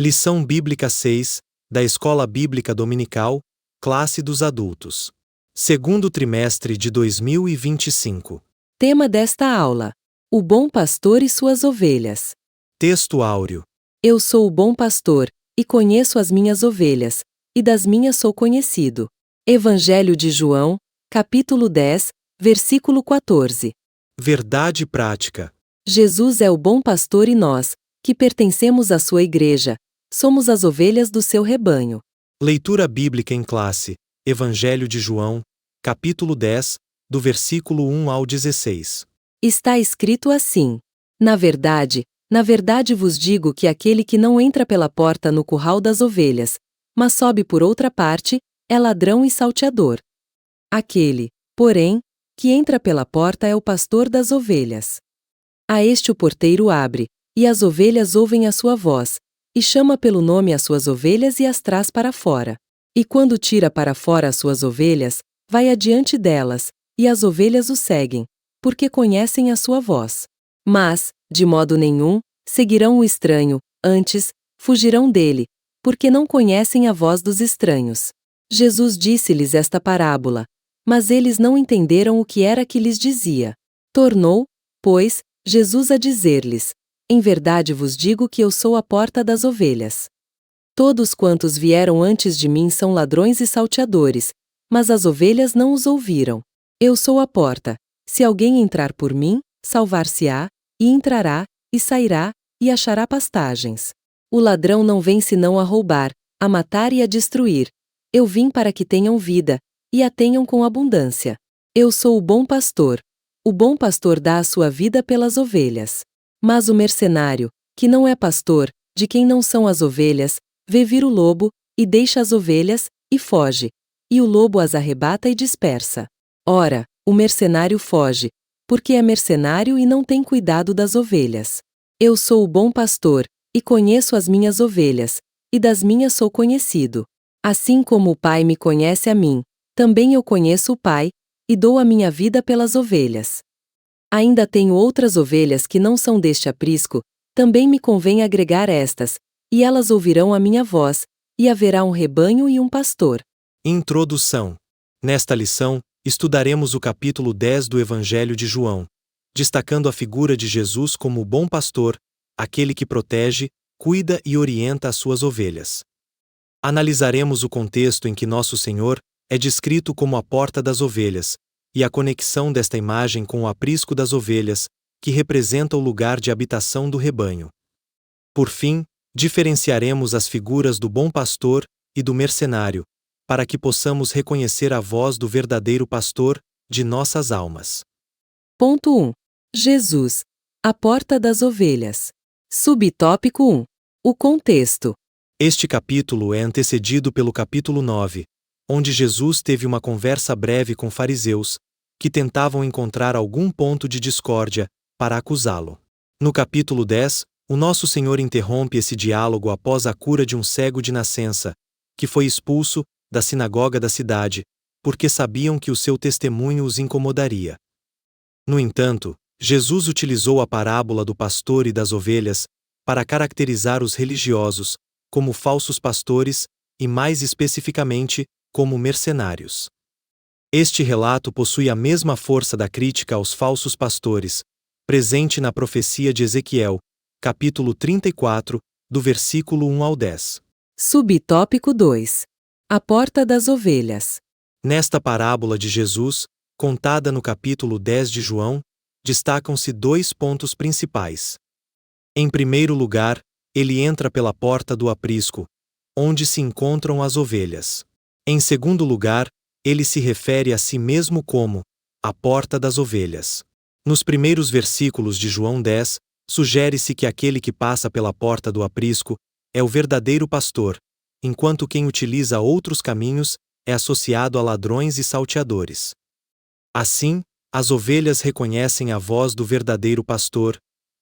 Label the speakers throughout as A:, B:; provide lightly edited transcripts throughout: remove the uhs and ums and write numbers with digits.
A: Lição Bíblica 6, da Escola Bíblica Dominical, Classe dos Adultos. Segundo trimestre de 2025.
B: Tema desta aula: o bom pastor e suas ovelhas.
A: Texto áureo.
B: Eu sou o bom pastor, e conheço as minhas ovelhas, e das minhas sou conhecido. Evangelho de João, capítulo 10, versículo 14.
A: Verdade prática.
B: Jesus é o bom pastor e nós, que pertencemos à sua igreja, somos as ovelhas do seu rebanho.
A: Leitura bíblica em classe. Evangelho de João, capítulo 10, do versículo 1 ao 16.
B: Está escrito assim: na verdade vos digo que aquele que não entra pela porta no curral das ovelhas, mas sobe por outra parte, é ladrão e salteador. Aquele, porém, que entra pela porta é o pastor das ovelhas. A este o porteiro abre, e as ovelhas ouvem a sua voz, e chama pelo nome as suas ovelhas e as traz para fora. E quando tira para fora as suas ovelhas, vai adiante delas, e as ovelhas o seguem, porque conhecem a sua voz. Mas, de modo nenhum, seguirão o estranho, antes, fugirão dele, porque não conhecem a voz dos estranhos. Jesus disse-lhes esta parábola, mas eles não entenderam o que era que lhes dizia. Tornou, pois, Jesus a dizer-lhes: em verdade vos digo que eu sou a porta das ovelhas. Todos quantos vieram antes de mim são ladrões e salteadores, mas as ovelhas não os ouviram. Eu sou a porta. Se alguém entrar por mim, salvar-se-á, e entrará, e sairá, e achará pastagens. O ladrão não vem senão a roubar, a matar e a destruir. Eu vim para que tenham vida, e a tenham com abundância. Eu sou o bom pastor. O bom pastor dá a sua vida pelas ovelhas. Mas o mercenário, que não é pastor, de quem não são as ovelhas, vê vir o lobo, e deixa as ovelhas, e foge. E o lobo as arrebata e dispersa. Ora, o mercenário foge, porque é mercenário e não tem cuidado das ovelhas. Eu sou o bom pastor, e conheço as minhas ovelhas, e das minhas sou conhecido. Assim como o Pai me conhece a mim, também eu conheço o Pai, e dou a minha vida pelas ovelhas. Ainda tenho outras ovelhas que não são deste aprisco, também me convém agregar estas, e elas ouvirão a minha voz, e haverá um rebanho e um pastor.
A: Introdução. Nesta lição, estudaremos o capítulo 10 do Evangelho de João, destacando a figura de Jesus como o bom pastor, aquele que protege, cuida e orienta as suas ovelhas. Analisaremos o contexto em que Nosso Senhor é descrito como a porta das ovelhas, e a conexão desta imagem com o aprisco das ovelhas, que representa o lugar de habitação do rebanho. Por fim, diferenciaremos as figuras do bom pastor e do mercenário, para que possamos reconhecer a voz do verdadeiro pastor de nossas almas.
B: Ponto 1. Jesus, a porta das ovelhas. Subtópico 1. O contexto.
A: Este capítulo é antecedido pelo capítulo 9, onde Jesus teve uma conversa breve com fariseus, que tentavam encontrar algum ponto de discórdia para acusá-lo. No capítulo 10, o Nosso Senhor interrompe esse diálogo após a cura de um cego de nascença, que foi expulso da sinagoga da cidade, porque sabiam que o seu testemunho os incomodaria. No entanto, Jesus utilizou a parábola do pastor e das ovelhas para caracterizar os religiosos como falsos pastores e, mais especificamente, como mercenários. Este relato possui a mesma força da crítica aos falsos pastores, presente na profecia de Ezequiel, capítulo 34, do versículo 1 ao 10.
B: Subtópico 2. A porta das ovelhas.
A: Nesta parábola de Jesus, contada no capítulo 10 de João, destacam-se dois pontos principais. Em primeiro lugar, ele entra pela porta do aprisco, onde se encontram as ovelhas. Em segundo lugar, ele se refere a si mesmo como a porta das ovelhas. Nos primeiros versículos de João 10, sugere-se que aquele que passa pela porta do aprisco é o verdadeiro pastor, enquanto quem utiliza outros caminhos é associado a ladrões e salteadores. Assim, as ovelhas reconhecem a voz do verdadeiro pastor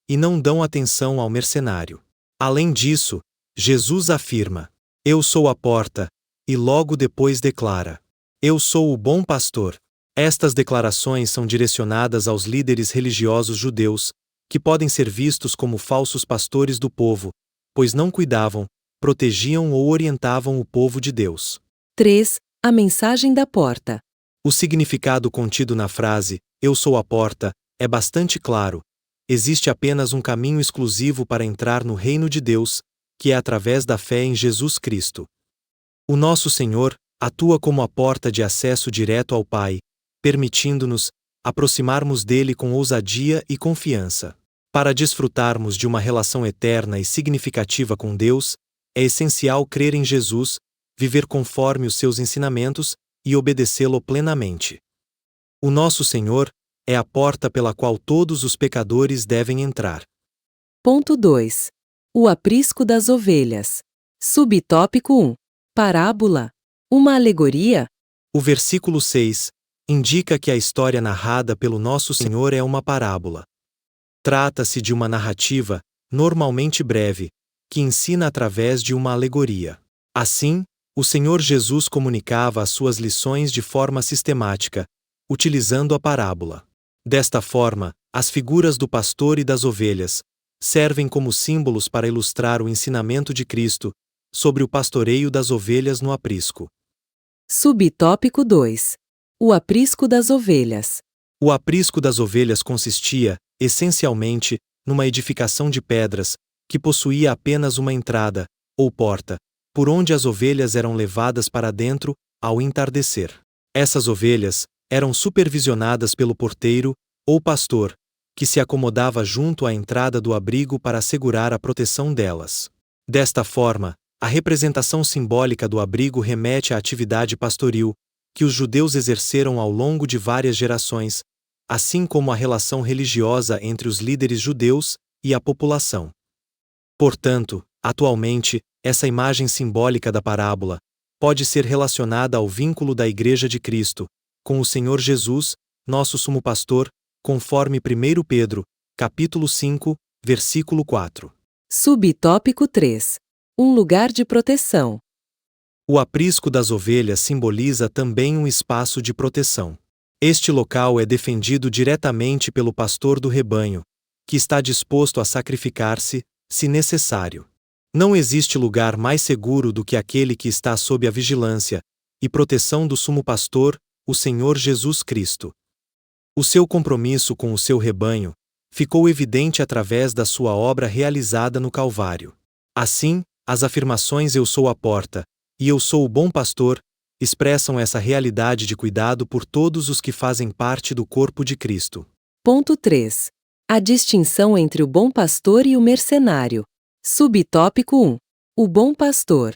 A: e não dão atenção ao mercenário. Além disso, Jesus afirma: eu sou a porta, e logo depois declara: eu sou o bom pastor. Estas declarações são direcionadas aos líderes religiosos judeus, que podem ser vistos como falsos pastores do povo, pois não cuidavam, protegiam ou orientavam o povo de Deus.
B: 3. A mensagem da porta.
A: O significado contido na frase, "Eu sou a porta", é bastante claro. Existe apenas um caminho exclusivo para entrar no reino de Deus, que é através da fé em Jesus Cristo. O nosso Senhor atua como a porta de acesso direto ao Pai, permitindo-nos aproximarmos dele com ousadia e confiança. Para desfrutarmos de uma relação eterna e significativa com Deus, é essencial crer em Jesus, viver conforme os seus ensinamentos e obedecê-lo plenamente. O nosso Senhor é a porta pela qual todos os pecadores devem entrar.
B: Ponto 2. O aprisco das ovelhas. Subtópico 1. Parábola. Uma alegoria?
A: O versículo 6 indica que a história narrada pelo nosso Senhor é uma parábola. Trata-se de uma narrativa, normalmente breve, que ensina através de uma alegoria. Assim, o Senhor Jesus comunicava as suas lições de forma sistemática, utilizando a parábola. Desta forma, as figuras do pastor e das ovelhas servem como símbolos para ilustrar o ensinamento de Cristo sobre o pastoreio das ovelhas no aprisco.
B: Subtópico 2. O aprisco das ovelhas.
A: O aprisco das ovelhas consistia, essencialmente, numa edificação de pedras, que possuía apenas uma entrada, ou porta, por onde as ovelhas eram levadas para dentro, ao entardecer. Essas ovelhas eram supervisionadas pelo porteiro, ou pastor, que se acomodava junto à entrada do abrigo para assegurar a proteção delas. Desta forma, a representação simbólica do abrigo remete à atividade pastoril, que os judeus exerceram ao longo de várias gerações, assim como a relação religiosa entre os líderes judeus e a população. Portanto, atualmente, essa imagem simbólica da parábola pode ser relacionada ao vínculo da Igreja de Cristo com o Senhor Jesus, nosso sumo pastor, conforme 1 Pedro, capítulo 5, versículo 4.
B: Subtópico 3. Um lugar de proteção.
A: O aprisco das ovelhas simboliza também um espaço de proteção. Este local é defendido diretamente pelo pastor do rebanho, que está disposto a sacrificar-se, se necessário. Não existe lugar mais seguro do que aquele que está sob a vigilância e proteção do sumo pastor, o Senhor Jesus Cristo. O seu compromisso com o seu rebanho ficou evidente através da sua obra realizada no Calvário. Assim, as afirmações "Eu sou a porta" e "Eu sou o bom pastor" expressam essa realidade de cuidado por todos os que fazem parte do corpo de Cristo.
B: Ponto 3. A distinção entre o bom pastor e o mercenário. Subtópico 1. O bom pastor.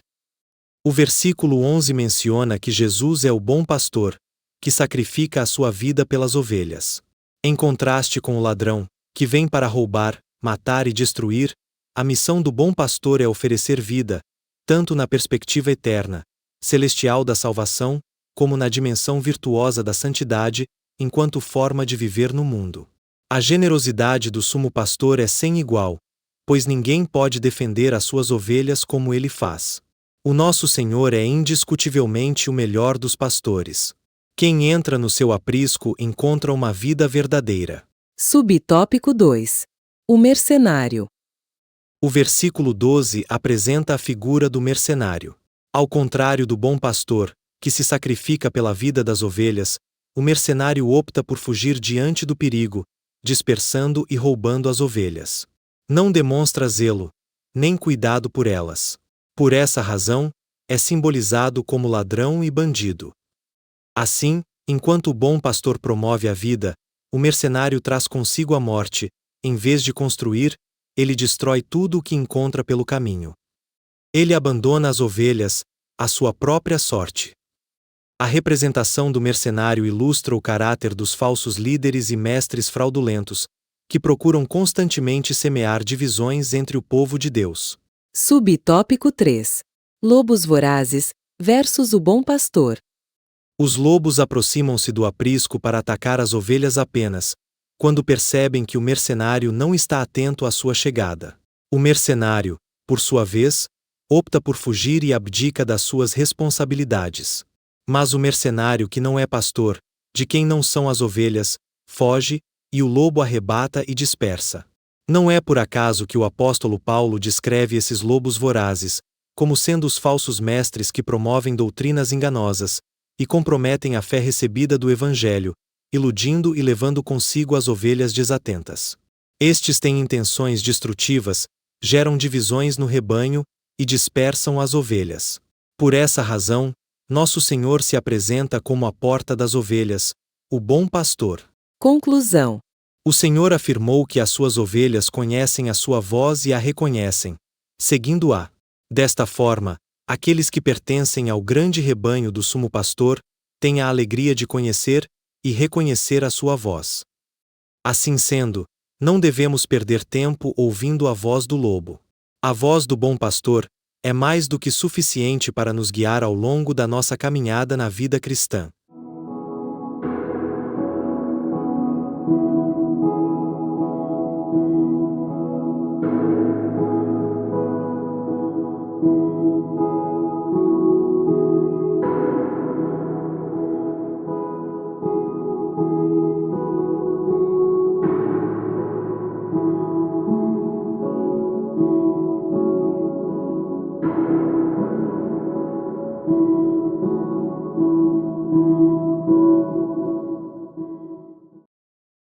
A: O versículo 11 menciona que Jesus é o bom pastor, que sacrifica a sua vida pelas ovelhas. Em contraste com o ladrão, que vem para roubar, matar e destruir, a missão do bom pastor é oferecer vida, tanto na perspectiva eterna, celestial da salvação, como na dimensão virtuosa da santidade, enquanto forma de viver no mundo. A generosidade do sumo pastor é sem igual, pois ninguém pode defender as suas ovelhas como ele faz. O nosso Senhor é indiscutivelmente o melhor dos pastores. Quem entra no seu aprisco encontra uma vida verdadeira.
B: Subtópico 2. O mercenário.
A: O versículo 12 apresenta a figura do mercenário. Ao contrário do bom pastor, que se sacrifica pela vida das ovelhas, o mercenário opta por fugir diante do perigo, dispersando e roubando as ovelhas. Não demonstra zelo, nem cuidado por elas. Por essa razão, é simbolizado como ladrão e bandido. Assim, enquanto o bom pastor promove a vida, o mercenário traz consigo a morte. Em vez de construir, ele destrói tudo o que encontra pelo caminho. Ele abandona as ovelhas, à sua própria sorte. A representação do mercenário ilustra o caráter dos falsos líderes e mestres fraudulentos, que procuram constantemente semear divisões entre o povo de Deus.
B: Subtópico 3. Lobos vorazes versus o bom pastor.
A: Os lobos aproximam-se do aprisco para atacar as ovelhas apenas, quando percebem que o mercenário não está atento à sua chegada. O mercenário, por sua vez, opta por fugir e abdica das suas responsabilidades. Mas o mercenário que não é pastor, de quem não são as ovelhas, foge, e o lobo arrebata e dispersa. Não é por acaso que o apóstolo Paulo descreve esses lobos vorazes como sendo os falsos mestres que promovem doutrinas enganosas e comprometem a fé recebida do Evangelho, iludindo e levando consigo as ovelhas desatentas. Estes têm intenções destrutivas, geram divisões no rebanho e dispersam as ovelhas. Por essa razão, nosso Senhor se apresenta como a porta das ovelhas, o bom pastor.
B: Conclusão.
A: O Senhor afirmou que as suas ovelhas conhecem a sua voz e a reconhecem, seguindo-a. Desta forma, aqueles que pertencem ao grande rebanho do sumo pastor têm a alegria de conhecer e reconhecer a sua voz. Assim sendo, não devemos perder tempo ouvindo a voz do lobo. A voz do bom pastor é mais do que suficiente para nos guiar ao longo da nossa caminhada na vida cristã.